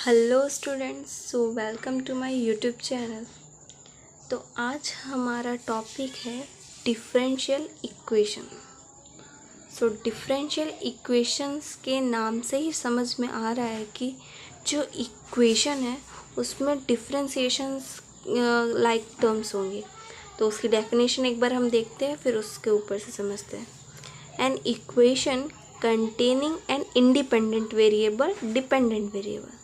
Hello students, so welcome to my YouTube channel. तो आज हमारा टॉपिक है differential equation. So differential equations के नाम से ही समझ में आ रहा है कि जो इक्वेशन है उसमें डिफरेंशिएशंस लाइक टर्म्स होंगे। तो उसकी डेफिनेशन एक बार हम देखते हैं, फिर उसके ऊपर से समझते हैं। An equation containing an independent variable, dependent variable,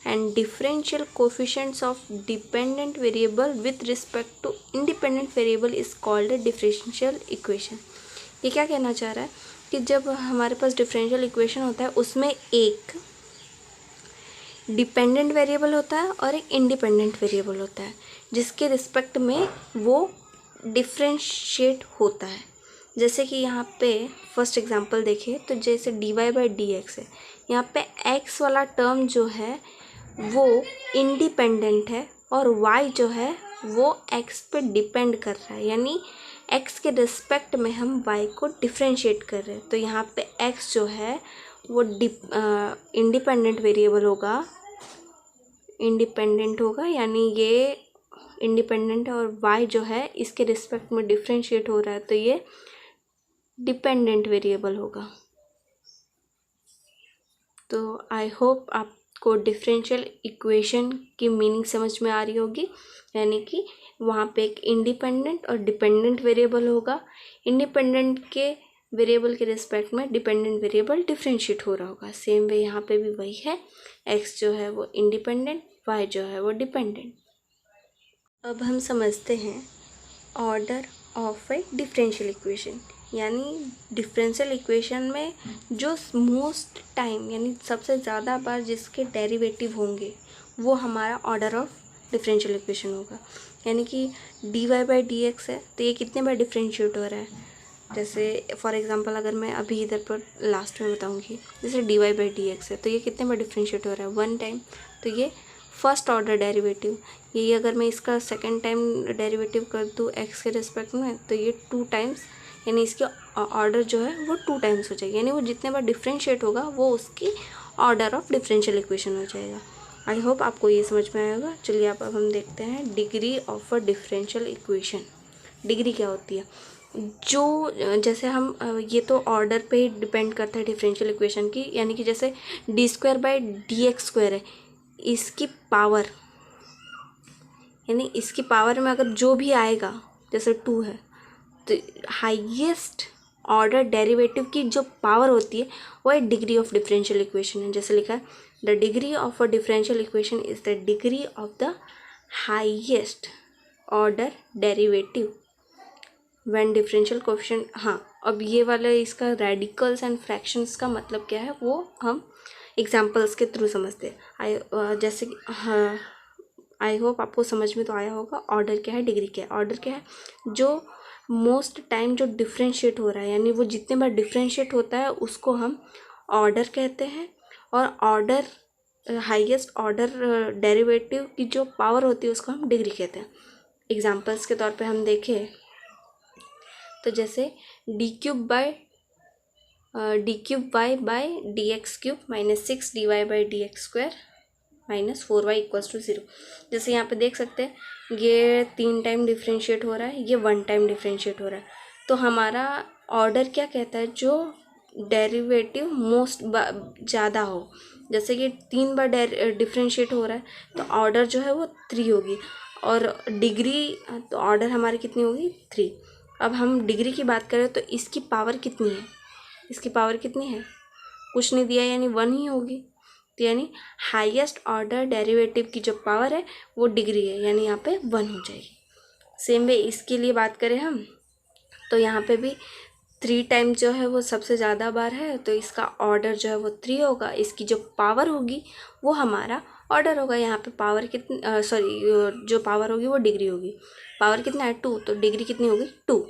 and differential coefficients of dependent variable with respect to independent variable is called a differential equation। ये क्या कहना चाह रहा है कि जब हमारे पास डिफरेंशियल इक्वेशन होता है उसमें एक डिपेंडेंट वेरिएबल होता है और एक इंडिपेंडेंट वेरिएबल होता है जिसके रिस्पेक्ट में वो डिफ्रेंशिएट होता है। जैसे कि यहाँ पे फर्स्ट एग्जांपल देखें तो जैसे dy/dx है, यहाँ पे x वाला टर्म जो है वो इंडिपेंडेंट है और y जो है वो x पे डिपेंड कर रहा है, यानी x के रिस्पेक्ट में हम y को डिफ्रेंशिएट कर रहे हैं। तो यहाँ पे x जो है वो इंडिपेंडेंट वेरिएबल होगा, इंडिपेंडेंट होगा, यानी ये इंडिपेंडेंट है और y जो है इसके रिस्पेक्ट में डिफ्रेंशिएट हो रहा है तो ये डिपेंडेंट वेरिएबल होगा। तो आई होप आपको डिफरेंशियल इक्वेशन की मीनिंग समझ में आ रही होगी, यानी कि वहाँ पे एक इंडिपेंडेंट और डिपेंडेंट वेरिएबल होगा। इंडिपेंडेंट के वेरिएबल के रिस्पेक्ट में डिपेंडेंट वेरिएबल डिफरेंशिएट हो रहा होगा। सेम वे यहाँ पे भी वही है, x जो है वो इंडिपेंडेंट, y जो है वो डिपेंडेंट। अब हम समझते हैं order of A differential equation, यानी डिफरेंशियल इक्वेशन में जो मोस्ट टाइम यानी सबसे ज़्यादा बार जिसके डेरिवेटिव होंगे वो हमारा ऑर्डर ऑफ डिफरेंशियल इक्वेशन होगा। यानी कि dy/dx है तो ये कितने बार डिफरेंशिएट हो रहा है। जैसे फॉर एग्जांपल अगर मैं अभी इधर पर लास्ट में बताऊंगी, जैसे dy/dx है तो ये कितने बार डिफरेंशिएट हो रहा है, वन टाइम, तो ये फर्स्ट ऑर्डर डेरिवेटिव। यही अगर मैं इसका सेकेंड टाइम डेरिवेटिव कर दूँ x के रिस्पेक्ट में तो ये टू टाइम्स, यानी इसके ऑर्डर जो है वो टू टाइम्स हो जाएगी, यानी वो जितने बार डिफरेंशिएट होगा वो उसकी ऑर्डर ऑफ डिफरेंशियल इक्वेशन हो जाएगा। आई होप आपको ये समझ में आएगा। चलिए अब हम देखते हैं degree of a differential equation. Degree क्या होती है, जो जैसे हम ये तो ऑर्डर पे ही डिपेंड करता है डिफरेंशियल इक्वेशन की, यानी कि जैसे d²/dx² है, इसकी पावर, यानी इसकी पावर में अगर जो भी आएगा, जैसे 2 है तो हाईएस्ट ऑर्डर डेरिवेटिव की जो पावर होती है वो है डिग्री ऑफ डिफरेंशियल इक्वेशन है। जैसे लिखा है the degree of a differential equation is the degree of the highest order derivative when differential coefficient. हाँ, अब ये वाला इसका रेडिकल्स एंड फ्रैक्शंस का मतलब क्या है वो हम एग्जाम्पल्स के थ्रू समझते हैं। जैसे कि हाँ, आई होप आपको समझ में तो आया होगा ऑर्डर क्या है, डिग्री क्या है। ऑर्डर क्या है, जो मोस्ट टाइम जो डिफरेंशिएट हो रहा है, यानी वो जितने बार डिफरेंशिएट होता है उसको हम ऑर्डर कहते हैं, और ऑर्डर हाईएस्ट ऑर्डर डेरिवेटिव की जो पावर होती है उसको हम डिग्री कहते हैं। एग्जांपल्स के तौर पे हम देखें तो जैसे d³ -6 dy/dx² -4y = 0। जैसे यहाँ पे देख सकते हैं ये 3 टाइम डिफरेंशिएट हो रहा है, ये 1 टाइम डिफरेंशिएट हो रहा है। तो हमारा ऑर्डर क्या कहता है, जो डेरिवेटिव मोस्ट ज़्यादा हो। जैसे कि 3 बार डिफरेंशिएट हो रहा है तो ऑर्डर जो है वो 3 होगी, और डिग्री तो ऑर्डर हमारी कितनी होगी, 3। अब हम डिग्री की बात करें तो इसकी पावर कितनी है, इसकी पावर कितनी है, कुछ नहीं दिया, यानी 1 ही होगी। तो यानी हाईएस्ट ऑर्डर डेरिवेटिव की जो पावर है वो डिग्री है, यानी यहाँ पे 1 हो जाएगी। सेम वे इसके लिए बात करें हम तो यहाँ पे भी 3 टाइम जो है वो सबसे ज़्यादा बार है तो इसका ऑर्डर जो है वो 3 होगा, इसकी जो पावर होगी वो हमारा ऑर्डर होगा। यहाँ पे पावर कितनी, जो पावर होगी वो डिग्री होगी। पावर कितना है, 2, तो डिग्री कितनी होगी, 2।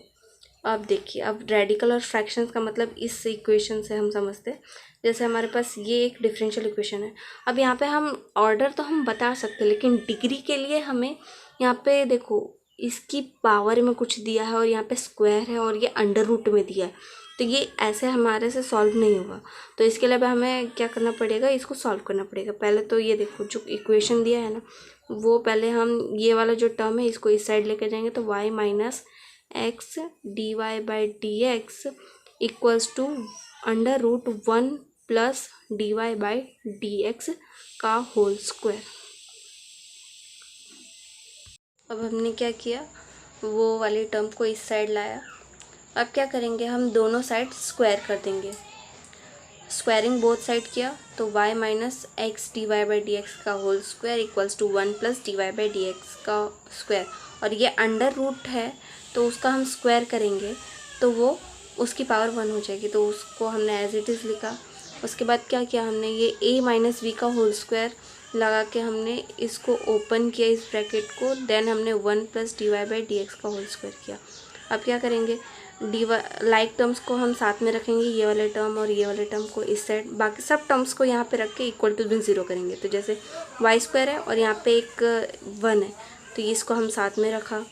अब देखिए, अब रेडिकल और फ्रैक्शंस का मतलब इस इक्वेशन से हम समझते हैं। जैसे हमारे पास ये एक डिफरेंशियल इक्वेशन है, अब यहाँ पे हम ऑर्डर तो हम बता सकते हैं, लेकिन डिग्री के लिए हमें यहाँ पे देखो इसकी पावर में कुछ दिया है और यहाँ पे स्क्वायर है और ये अंडर रूट में दिया है, तो ये ऐसे हमारे से सॉल्व नहीं होगा। तो इसके लिए हमें क्या करना पड़ेगा, इसको सॉल्व करना पड़ेगा। पहले तो ये देखो जो इक्वेशन दिया है ना, वो पहले हम ये वाला जो टर्म है इसको इस साइड लेकर जाएंगे, तो y minus x d y by d x equals to √1 plus d y by d x का होल स्क्वायर। अब हमने क्या किया, वो वाली टर्म को इस साइड लाया। अब क्या करेंगे, हम दोनों साइड स्क्वायर कर देंगे। स्क्वायरिंग बोथ साइड किया तो y minus x d y by d x का whole square equals to 1 plus d y by d x का स्क्वायर। और ये अंडर रूट है तो उसका हम स्क्वायर करेंगे तो वो उसकी पावर 1 हो जाएगी, तो उसको हमने एज इट इज़ लिखा। उसके बाद क्या किया हमने, ये a माइनस वी का होल स्क्वायर लगा के हमने इसको ओपन किया इस ब्रैकेट को, देन हमने 1 plus d y by d x का होल स्क्वायर किया। अब क्या करेंगे, लाइक टर्म्स को हम साथ में रखेंगे, ये वाले टर्म और ये वाले टर्म को इस साइड, बाकी सब टर्म्स को यहाँ पे रख के इक्वल टू 0 करेंगे। तो जैसे वाई स्क्वायर है और यहाँ पे एक 1 है तो इसको हम साथ में रखा।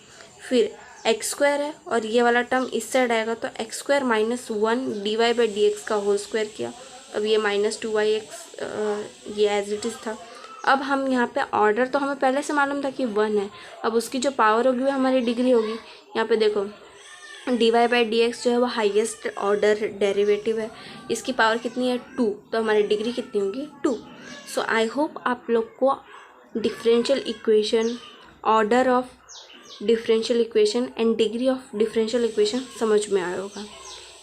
फिर एक्स स्क्वायर है और ये वाला टर्म इस साइड आएगा तो x square minus 1 d y by d x का होल स्क्वायर किया। अब ये माइनस 2y(x) ये एज इट इज़ था। अब हम यहाँ पे ऑर्डर तो हमें पहले से मालूम था कि 1 है, अब उसकी जो पावर होगी वो हमारी डिग्री होगी। यहाँ पे देखो d y by d x जो है वो हाईएस्ट ऑर्डर डेरिवेटिव है, इसकी पावर कितनी है 2, तो हमारी डिग्री कितनी होगी 2। सो आई होप आप लोग को differential equation, order of differential equation and degree of differential equation समझ में आया होगा।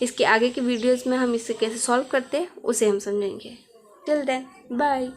इसके आगे की वीडियोस में हम इसे कैसे सॉल्व करते हैं उसे हम समझेंगे। Till then bye.